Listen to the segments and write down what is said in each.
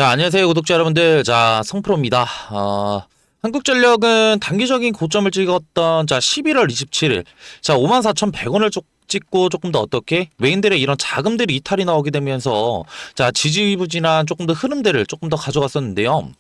자, 안녕하세요, 구독자 여러분들. 자, 성프로입니다. 한국전력은 단기적인 고점을 찍었던 11월 27일. 자, 54,100원을 찍고 조금 더 어떻게 외인들의 이런 자금들이 이탈이 나오게 되면서 자, 지지부진한 조금 더 흐름들을 조금 더 가져갔었는데요.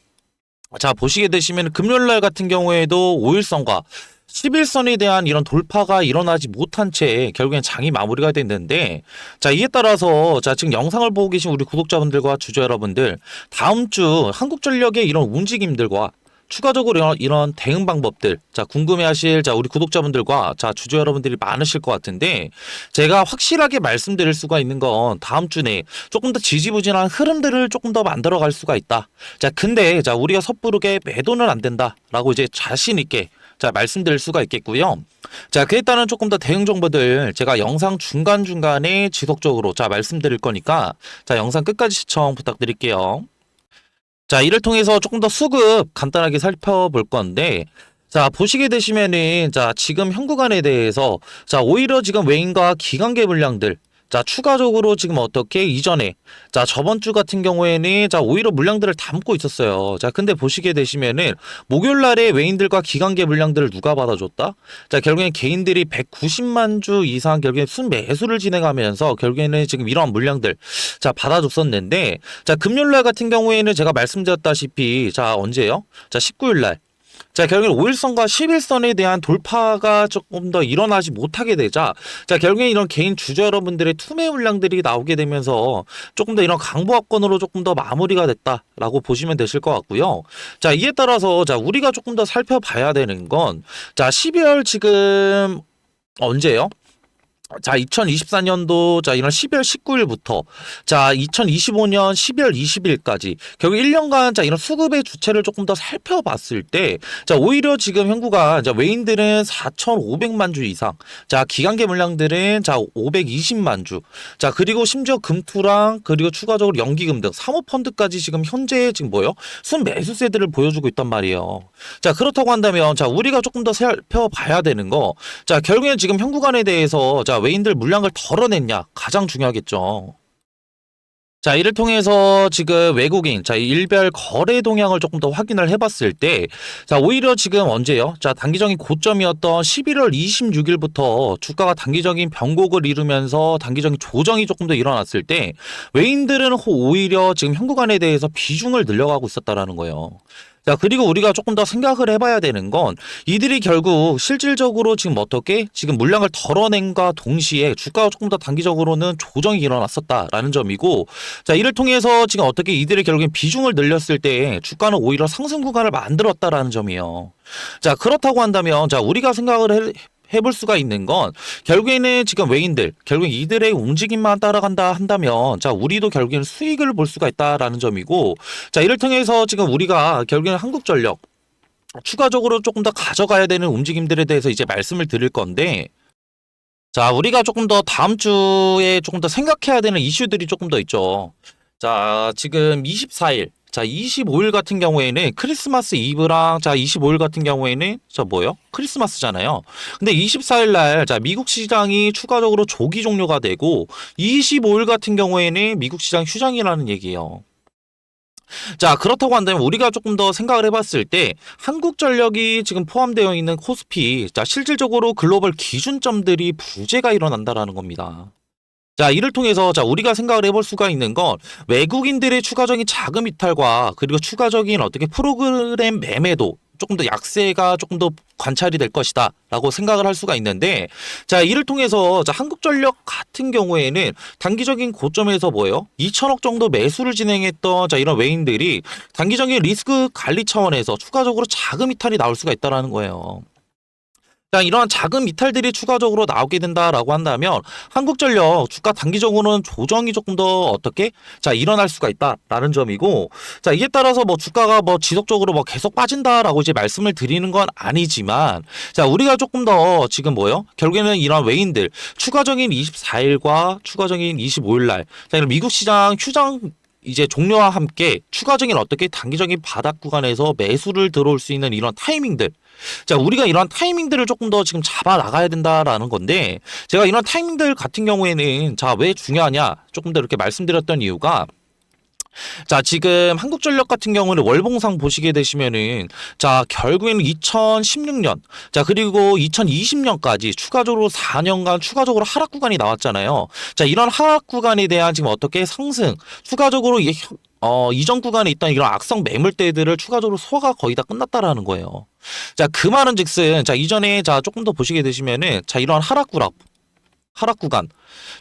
자, 보시게 되시면 금요일날 같은 경우에도 5일선과 11선에 대한 이런 돌파가 일어나지 못한 채 결국엔 장이 마무리가 됐는데, 자, 이에 따라서 자, 지금 영상을 보고 계신 우리 구독자분들과 주주 여러분들, 다음 주 한국전력의 이런 움직임들과 추가적으로 이런 대응 방법들, 자, 궁금해하실 자, 우리 구독자분들과 자, 주주 여러분들이 많으실 것 같은데, 제가 확실하게 말씀드릴 수가 있는 건 다음 주 내에 조금 더 지지부진한 흐름들을 조금 더 만들어 갈 수가 있다. 자, 근데 자, 우리가 섣부르게 매도는 안 된다라고 이제 자신 있게 자, 말씀드릴 수가 있겠고요. 자, 그에 따른 조금 더 대응 정보들 제가 영상 중간중간에 지속적으로 자, 말씀드릴 거니까 자, 영상 끝까지 시청 부탁드릴게요. 자, 이를 통해서 조금 더 수급 간단하게 살펴볼 건데, 자, 보시게 되시면은 자, 지금 현 구간에 대해서 자, 오히려 지금 외인과 기관계 물량들, 자, 추가적으로 지금 어떻게 이전에 자, 저번 주 같은 경우에는 자, 오히려 물량들을 담고 있었어요. 자, 근데 보시게 되시면은 목요일 날에 외인들과 기관계 물량들을 누가 받아줬다? 자, 결국엔 개인들이 190만 주 이상 결국엔 순매수를 진행하면서 결국에는 지금 이러한 물량들 자, 받아줬었는데, 자, 금요일 날 같은 경우에는 제가 말씀드렸다시피 자, 언제요? 자, 19일 날. 자, 결국엔 5일선과 11선에 대한 돌파가 조금 더 일어나지 못하게 되자, 자, 결국엔 이런 개인 주주 여러분들의 투매 물량들이 나오게 되면서 조금 더 이런 강보합권으로 조금 더 마무리가 됐다라고 보시면 되실 것 같고요. 자, 이에 따라서 자, 우리가 조금 더 살펴봐야 되는 건 자, 12월 지금 언제요? 자, 2024년도 자, 이런 12월 19일부터 자, 2025년 12월 20일까지 결국 1년간 자, 이런 수급의 주체를 조금 더 살펴봤을 때 자, 오히려 지금 현구가 자, 외인들은 4,500만 주 이상, 자, 기관계 물량들은 자, 520만 주, 자, 그리고 심지어 금투랑 그리고 추가적으로 연기금 등 사모펀드까지 지금 현재 지금 뭐요? 순매수세들을 보여주고 있단 말이에요. 자, 그렇다고 한다면 자, 우리가 조금 더 살펴봐야 되는 거, 자, 결국엔 지금 현 구간에 대해서 자, 외인들 물량을 덜어냈냐 가장 중요하겠죠. 자, 이를 통해서 지금 외국인, 자, 일별 거래 동향을 조금 더 확인을 해봤을 때, 자, 오히려 지금 언제요? 자, 단기적인 고점이었던 11월 26일부터 주가가 단기적인 변곡을 이루면서 단기적인 조정이 조금 더 일어났을 때, 외인들은 오히려 지금 현 구간에 대해서 비중을 늘려가고 있었다라는 거예요. 자, 그리고 우리가 조금 더 생각을 해봐야 되는 건 이들이 결국 실질적으로 지금 어떻게 지금 물량을 덜어낸과 동시에 주가가 조금 더 단기적으로는 조정이 일어났었다라는 점이고, 자, 이를 통해서 지금 어떻게 이들이 결국엔 비중을 늘렸을 때 주가는 오히려 상승 구간을 만들었다라는 점이에요. 자, 그렇다고 한다면 자, 우리가 생각을 해볼 수가 있는 건 결국에는 지금 외인들 결국 이들의 움직임만 따라간다 한다면 자, 우리도 결국에는 수익을 볼 수가 있다라는 점이고, 자, 이를 통해서 지금 우리가 결국에는 한국전력 추가적으로 조금 더 가져가야 되는 움직임들에 대해서 이제 말씀을 드릴 건데, 자, 우리가 조금 더 다음 주에 조금 더 생각해야 되는 이슈들이 조금 더 있죠. 자, 지금 24일, 자, 25일 같은 경우에는 크리스마스 이브랑 자, 25일 같은 경우에는 저 뭐요? 크리스마스잖아요. 근데 24일 날 자, 미국 시장이 추가적으로 조기 종료가 되고 25일 같은 경우에는 미국 시장 휴장이라는 얘기예요. 자, 그렇다고 한다면 우리가 조금 더 생각을 해봤을 때 한국전력이 지금 포함되어 있는 코스피, 자, 실질적으로 글로벌 기준점들이 부재가 일어난다라는 겁니다. 자, 이를 통해서 자, 우리가 생각을 해볼 수가 있는 건 외국인들의 추가적인 자금 이탈과 그리고 추가적인 어떻게 프로그램 매매도 조금 더 약세가 조금 더 관찰이 될 것이다 라고 생각을 할 수가 있는데, 자, 이를 통해서 자, 한국전력 같은 경우에는 단기적인 고점에서 뭐예요? 2천억 정도 매수를 진행했던 자, 이런 외인들이 단기적인 리스크 관리 차원에서 추가적으로 자금 이탈이 나올 수가 있다라는 거예요. 자, 이러한 자금 이탈들이 추가적으로 나오게 된다라고 한다면 한국전력 주가 단기적으로는 조정이 조금 더 어떻게 자, 일어날 수가 있다라는 점이고, 자, 이에 따라서 뭐 주가가 뭐 지속적으로 뭐 계속 빠진다라고 이제 말씀을 드리는 건 아니지만, 자, 우리가 조금 더 지금 뭐요? 결국에는 이런 외인들 추가적인 24일과 추가적인 25일 날 자, 이런 미국 시장 휴장 이제 종료와 함께 추가적인 어떻게 단기적인 바닥 구간에서 매수를 들어올 수 있는 이런 타이밍들, 자, 우리가 이런 타이밍들을 조금 더 지금 잡아 나가야 된다라는 건데, 제가 이런 타이밍들 같은 경우에는 자, 왜 중요하냐 조금 더 이렇게 말씀드렸던 이유가, 자, 지금 한국전력 같은 경우는 월봉상 보시게 되시면은, 자, 결국에는 2016년, 자, 그리고 2020년까지 추가적으로 4년간 추가적으로 하락 구간이 나왔잖아요. 자, 이런 하락 구간에 대한 지금 어떻게 상승, 추가적으로 이전 구간에 있던 이런 악성 매물대들을 추가적으로 소화가 거의 다 끝났다라는 거예요. 자, 그 말은 즉슨, 자, 이전에, 자, 조금 더 보시게 되시면은, 자, 이런 하락 구간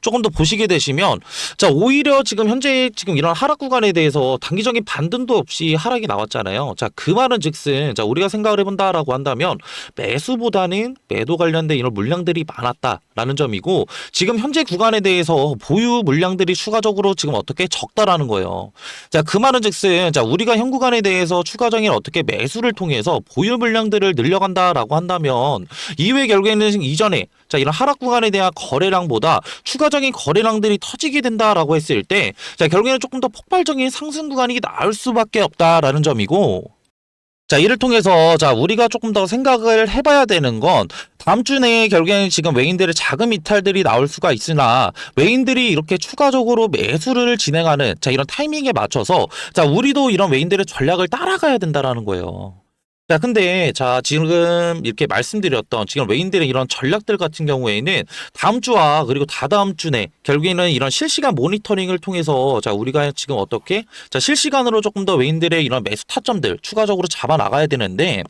조금 더 보시게 되시면, 자, 오히려 지금 현재 지금 이런 하락 구간에 대해서 단기적인 반등도 없이 하락이 나왔잖아요. 자, 그 말은 즉슨, 자, 우리가 생각을 해본다라고 한다면 매수보다는 매도 관련된 이런 물량들이 많았다라는 점이고, 지금 현재 구간에 대해서 보유 물량들이 추가적으로 지금 어떻게 적다라는 거예요. 자, 그 말은 즉슨, 자, 우리가 현 구간에 대해서 추가적인 어떻게 매수를 통해서 보유 물량들을 늘려간다라고 한다면, 이후에 결국에는 이전에, 자, 이런 하락 구간에 대한 거래량보다 추가적인 거래량들이 터지게 된다라고 했을 때, 자, 결국에는 조금 더 폭발적인 상승 구간이 나올 수밖에 없다라는 점이고, 자, 이를 통해서, 자, 우리가 조금 더 생각을 해봐야 되는 건, 다음 주 내에 결국에는 지금 외인들의 자금 이탈들이 나올 수가 있으나, 외인들이 이렇게 추가적으로 매수를 진행하는, 자, 이런 타이밍에 맞춰서, 자, 우리도 이런 외인들의 전략을 따라가야 된다라는 거예요. 자, 근데, 자, 지금 이렇게 말씀드렸던 지금 외인들의 이런 전략들 같은 경우에는 다음 주와 그리고 다다음 주내 결국에는 이런 실시간 모니터링을 통해서, 자, 우리가 지금 어떻게, 자, 실시간으로 조금 더 외인들의 이런 매수 타점들 추가적으로 잡아 나가야 되는데,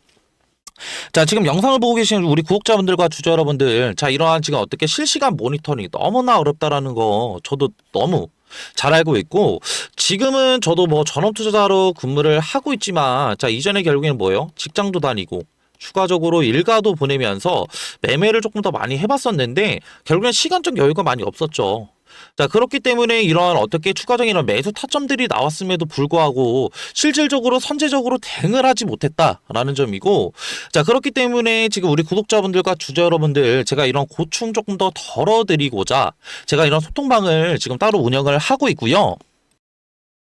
자, 지금 영상을 보고 계신 우리 구독자분들과 주주 여러분들, 자, 이러한 지금 어떻게 실시간 모니터링이 너무나 어렵다라는 거 저도 너무 잘 알고 있고, 지금은 저도 뭐 전업 투자자로 근무를 하고 있지만, 자, 이전에 결국에는 뭐예요? 직장도 다니고 추가적으로 일가도 보내면서 매매를 조금 더 많이 해봤었는데, 결국엔 시간적 여유가 많이 없었죠. 자, 그렇기 때문에 이런 어떻게 추가적인 이런 매수 타점들이 나왔음에도 불구하고 실질적으로 선제적으로 대응을 하지 못했다라는 점이고, 자, 그렇기 때문에 지금 우리 구독자분들과 주주 여러분들, 제가 이런 고충 조금 더 덜어드리고자 제가 이런 소통방을 지금 따로 운영을 하고 있고요.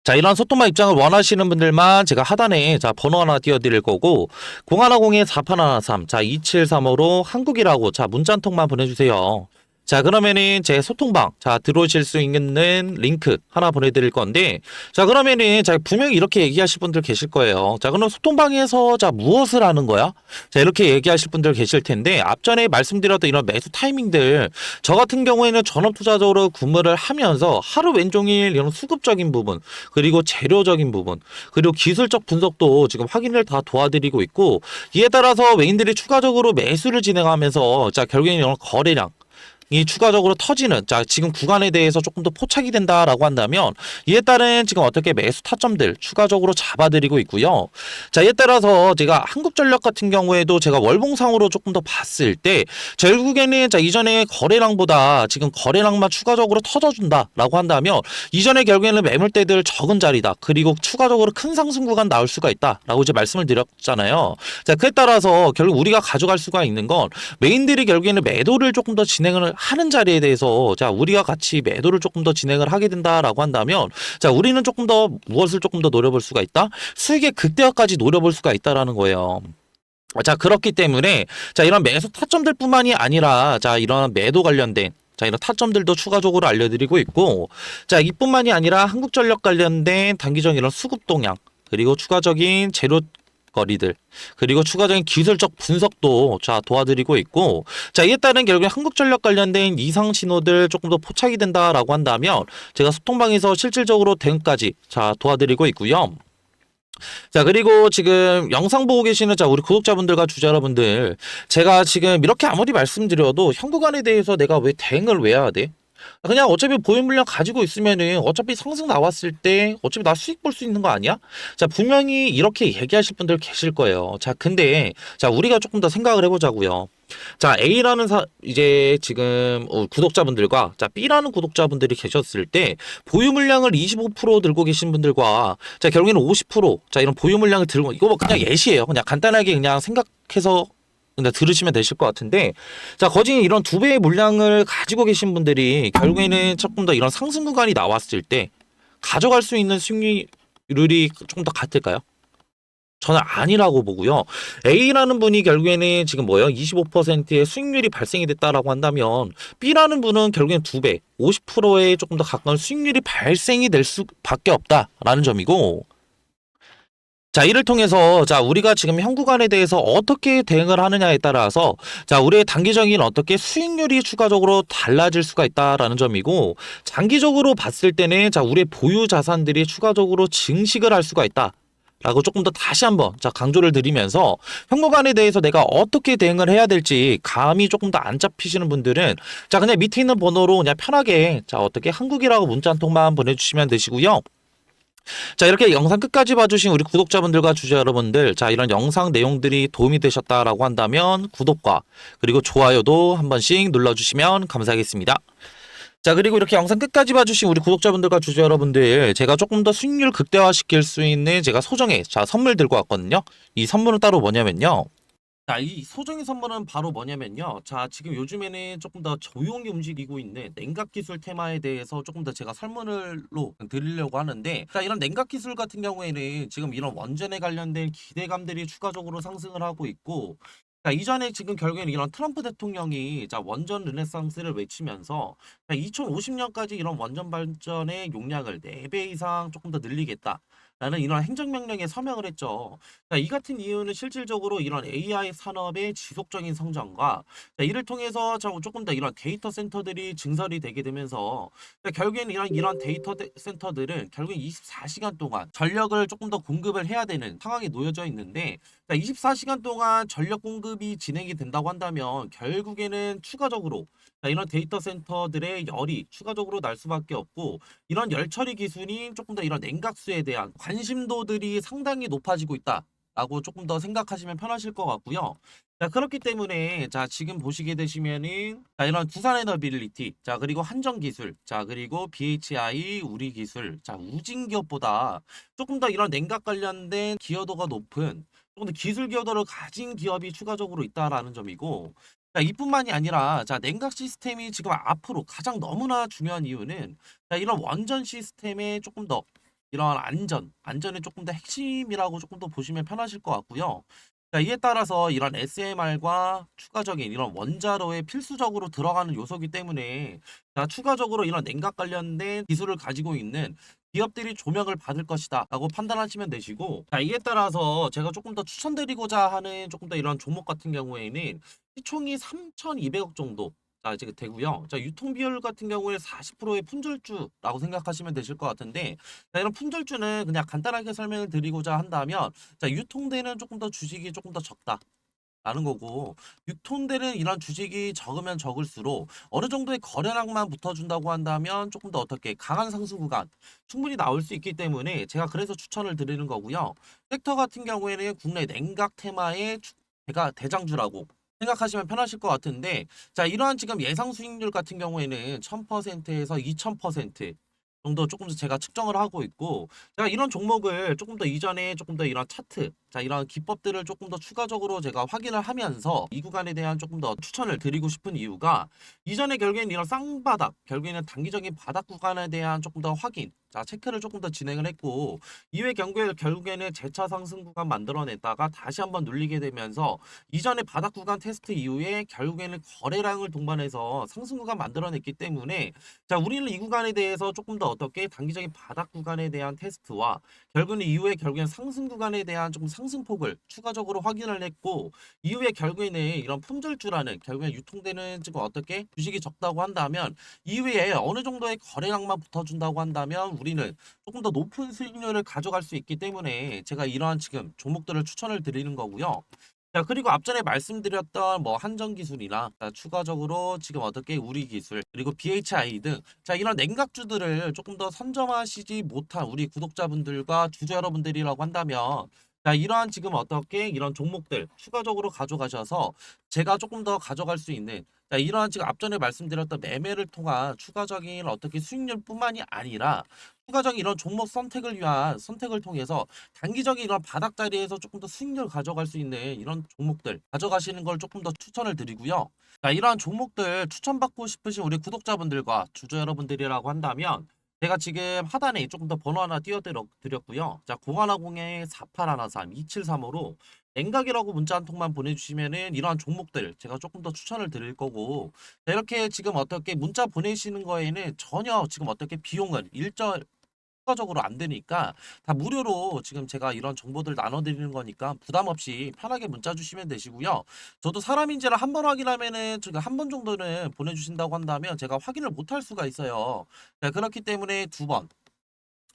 자, 이런 소통방 입장을 원하시는 분들만 제가 하단에, 자, 번호 하나 띄워드릴 거고, 0150-4813, 자, 2735로 한국이라고, 자, 문자 한 통만 보내주세요. 자, 그러면은 제 소통방, 자, 들어오실 수 있는 링크 하나 보내드릴 건데, 자, 그러면은, 자, 분명히 이렇게 얘기하실 분들 계실 거예요. 자, 그럼 소통방에서, 자, 무엇을 하는 거야? 자, 이렇게 얘기하실 분들 계실 텐데, 앞전에 말씀드렸던 이런 매수 타이밍들, 저 같은 경우에는 전업투자적으로 근무를 하면서 하루 왼종일 이런 수급적인 부분, 그리고 재료적인 부분, 그리고 기술적 분석도 지금 확인을 다 도와드리고 있고, 이에 따라서 외인들이 추가적으로 매수를 진행하면서, 자, 결국에는 이런 거래량, 이 추가적으로 터지는, 자, 지금 구간에 대해서 조금 더 포착이 된다라고 한다면, 이에 따른 지금 어떻게 매수 타점들 추가적으로 잡아드리고 있고요. 자, 이에 따라서 제가 한국전력 같은 경우에도 제가 월봉상으로 조금 더 봤을 때, 결국에는, 자, 이전에 거래량보다 지금 거래량만 추가적으로 터져준다라고 한다면, 이전에 결국에는 매물대들 적은 자리다, 그리고 추가적으로 큰 상승 구간 나올 수가 있다라고 이제 말씀을 드렸잖아요. 자, 그에 따라서 결국 우리가 가져갈 수가 있는 건, 메인들이 결국에는 매도를 조금 더 진행을 하는 자리에 대해서, 자, 우리가 같이 매도를 조금 더 진행을 하게 된다라고 한다면, 자, 우리는 조금 더 무엇을 조금 더 노려볼 수가 있다? 수익의 극대화까지 노려볼 수가 있다라는 거예요. 자, 그렇기 때문에, 자, 이런 매수 타점들뿐만이 아니라, 자, 이런 매도 관련된, 자, 이런 타점들도 추가적으로 알려드리고 있고, 자, 이뿐만이 아니라 한국전력 관련된 단기적 이런 수급 동향, 그리고 추가적인 재료 거리들, 그리고 추가적인 기술적 분석도, 자, 도와드리고 있고, 자, 이에 따른 결국에 한국전력 관련된 이상 신호들 조금 더 포착이 된다라고 한다면, 제가 소통방에서 실질적으로 대응까지, 자, 도와드리고 있고요. 자, 그리고 지금 영상 보고 계시는, 자, 우리 구독자분들과 주주 여러분들, 제가 지금 이렇게 아무리 말씀드려도 현 구간에 대해서 내가 왜 대응을 왜 해야 돼? 그냥 어차피 보유 물량 가지고 있으면은 어차피 상승 나왔을 때 어차피 나 수익 볼 수 있는 거 아니야? 자, 분명히 이렇게 얘기하실 분들 계실 거예요. 자, 근데, 자, 우리가 조금 더 생각을 해보자고요. 자, A라는 이제 지금 구독자분들과, 자, B라는 구독자분들이 계셨을 때 보유 물량을 25% 들고 계신 분들과, 자, 결국에는 50%, 자, 이런 보유 물량을 들고, 이거 뭐 그냥 예시예요. 그냥 간단하게 그냥 생각해서 근데 들으시면 되실 것 같은데, 자, 거진 이런 두 배의 물량을 가지고 계신 분들이 결국에는 조금 더 이런 상승 구간이 나왔을 때 가져갈 수 있는 수익률이 조금 더 같을까요? 저는 아니라고 보고요. A라는 분이 결국에는 지금 뭐예요? 25%의 수익률이 발생이 됐다라고 한다면 B라는 분은 결국엔 2배, 50%에 조금 더 가까운 수익률이 발생이 될 수밖에 없다라는 점이고 자, 이를 통해서 자, 우리가 지금 현 구간에 대해서 어떻게 대응을 하느냐에 따라서 자, 우리의 단기적인 어떻게 수익률이 추가적으로 달라질 수가 있다라는 점이고 장기적으로 봤을 때는 자, 우리의 보유 자산들이 추가적으로 증식을 할 수가 있다. 라고 조금 더 다시 한번 자 강조를 드리면서 현 구간에 대해서 내가 어떻게 대응을 해야 될지 감이 조금 더 안 잡히시는 분들은 자 그냥 밑에 있는 번호로 그냥 편하게 자 어떻게 한국이라고 문자 한 통만 보내주시면 되시고요. 자, 이렇게 영상 끝까지 봐주신 우리 구독자분들과 주주 여러분들, 자, 이런 영상 내용들이 도움이 되셨다라고 한다면 구독과 그리고 좋아요도 한 번씩 눌러주시면 감사하겠습니다. 자, 그리고 이렇게 영상 끝까지 봐주신 우리 구독자분들과 주주 여러분들, 제가 조금 더 수익률 극대화시킬 수 있는 제가 소정의 자, 선물 들고 왔거든요. 이 선물은 따로 뭐냐면요. 자, 이 소정의 선물은 바로 뭐냐면요. 자, 지금 요즘에는 조금 더 조용히 움직이고 있는 냉각 기술 테마에 대해서 조금 더 제가 설문을로 드리려고 하는데, 자, 이런 냉각 기술 같은 경우에는 지금 이런 원전에 관련된 기대감들이 추가적으로 상승을 하고 있고, 자, 이전에 지금 결국에는 이런 트럼프 대통령이 자, 원전 르네상스를 외치면서 2050년까지 이런 원전 발전의 용량을 4배 이상 조금 더 늘리겠다. 라는 이런 행정명령에 서명을 했죠. 자, 이 같은 이유는 실질적으로 이런 AI 산업의 지속적인 성장과 자, 이를 통해서 조금 더 이런 데이터 센터들이 증설이 되게 되면서 자, 결국에는 이런 데이터 센터들은 결국엔 24시간 동안 전력을 조금 더 공급을 해야 되는 상황에 놓여져 있는데 자, 24시간 동안 전력 공급이 진행이 된다고 한다면 결국에는 추가적으로 자, 이런 데이터 센터들의 열이 추가적으로 날 수밖에 없고 이런 열 처리 기술이 조금 더 이런 냉각수에 대한 관심도들이 상당히 높아지고 있다. 라고 조금 더 생각하시면 편하실 것 같고요. 자, 그렇기 때문에 자, 지금 보시게 되시면은 자, 이런 두산 에너빌리티, 자, 그리고 한정 기술, 자, 그리고 BHI 우리 기술, 자, 우진 기업보다 조금 더 이런 냉각 관련된 기여도가 높은 조금 더 기술 기여도를 가진 기업이 추가적으로 있다라는 점이고 자, 이뿐만이 아니라 자, 냉각 시스템이 지금 앞으로 가장 너무나 중요한 이유는 자, 이런 원전 시스템의 조금 더 이런 안전의 조금 더 핵심이라고 조금 더 보시면 편하실 것 같고요. 자, 이에 따라서 이런 SMR과 추가적인 이런 원자로에 필수적으로 들어가는 요소이기 때문에 자, 추가적으로 이런 냉각 관련된 기술을 가지고 있는 기업들이 조명을 받을 것이다 라고 판단하시면 되시고 자, 이에 따라서 제가 조금 더 추천드리고자 하는 조금 더 이런 종목 같은 경우에는 시총이 3,200억 정도 자, 이제 되고요. 자, 유통 비율 같은 경우에 40%의 품절주라고 생각하시면 되실 것 같은데 자, 이런 품절주는 그냥 간단하게 설명을 드리고자 한다면 자, 유통되는 조금 더 주식이 조금 더 적다. 라는 거고 유통되는 이런 주식이 적으면 적을수록 어느 정도의 거래량만 붙어준다고 한다면 조금 더 어떻게 강한 상승 구간 충분히 나올 수 있기 때문에 제가 그래서 추천을 드리는 거고요. 섹터 같은 경우에는 국내 냉각 테마의 제가 대장주라고 생각하시면 편하실 것 같은데 자, 이러한 지금 예상 수익률 같은 경우에는 1000%에서 2000% 정도 조금 더 제가 측정을 하고 있고 제가 이런 종목을 조금 더 이전에 조금 더 이런 차트 자, 이런 기법들을 조금 더 추가적으로 제가 확인을 하면서 이 구간에 대한 조금 더 추천을 드리고 싶은 이유가 이전에 결국에는 이런 쌍바닥 결국에는 단기적인 바닥 구간에 대한 조금 더 확인 자, 체크를 조금 더 진행을 했고 이후에 결국에는 재차 상승 구간 만들어냈다가 다시 한번 눌리게 되면서 이전에 바닥 구간 테스트 이후에 결국에는 거래량을 동반해서 상승 구간 만들어냈기 때문에 자, 우리는 이 구간에 대해서 조금 더 어떻게 단기적인 바닥 구간에 대한 테스트와 결국에는 이후에 결국에는 상승 구간에 대한 조금 상승폭을 추가적으로 확인을 했고 이후에 결국에는 이런 품절주라는 결국에 유통되는 지금 어떻게 주식이 적다고 한다면 이후에 어느 정도의 거래량만 붙어준다고 한다면 우리는 조금 더 높은 수익률을 가져갈 수 있기 때문에 제가 이러한 지금 종목들을 추천을 드리는 거고요. 자, 그리고 앞전에 말씀드렸던 뭐 한정 기술이나 자, 추가적으로 지금 어떻게 우리 기술 그리고 BHI 등 자, 이런 냉각주들을 조금 더 선점하시지 못한 우리 구독자분들과 주주 여러분들이라고 한다면 자, 이러한 지금 어떻게 이런 종목들 추가적으로 가져가셔서 제가 조금 더 가져갈 수 있는 자, 이러한 지금 앞전에 말씀드렸던 매매를 통한 추가적인 어떻게 수익률뿐만이 아니라 추가적인 이런 종목 선택을 위한 선택을 통해서 단기적인 이런 바닥 자리에서 조금 더 수익률 가져갈 수 있는 이런 종목들 가져가시는 걸 조금 더 추천을 드리고요. 자, 이러한 종목들 추천받고 싶으신 우리 구독자분들과 주주 여러분들이라고 한다면 제가 지금 하단에 조금 더 번호 하나 띄워드렸고요. 자, 0110에 4813 2735로 냉각이라고 문자 한 통만 보내주시면은 이러한 종목들 제가 조금 더 추천을 드릴 거고, 자, 이렇게 지금 어떻게 문자 보내시는 거에는 전혀 지금 어떻게 비용은 추가적으로 안 되니까 다 무료로 지금 제가 이런 정보들 나눠드리는 거니까 부담 없이 편하게 문자 주시면 되시고요. 저도 사람인지를 한 번 확인하면은 제가 한 번 정도는 보내주신다고 한다면 제가 확인을 못 할 수가 있어요. 자, 그렇기 때문에 두 번,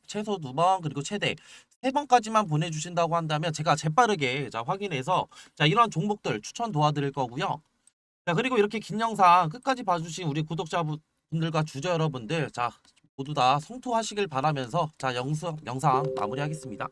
최소 두 번, 그리고 최대 세 번까지만 보내주신다고 한다면 제가 재빠르게 자 확인해서 자 이런 종목들 추천 도와드릴 거고요. 자, 그리고 이렇게 긴 영상 끝까지 봐주신 우리 구독자분들과 주주 여러분들, 자 모두 다 성투하시길 바라면서 자 영상 마무리하겠습니다.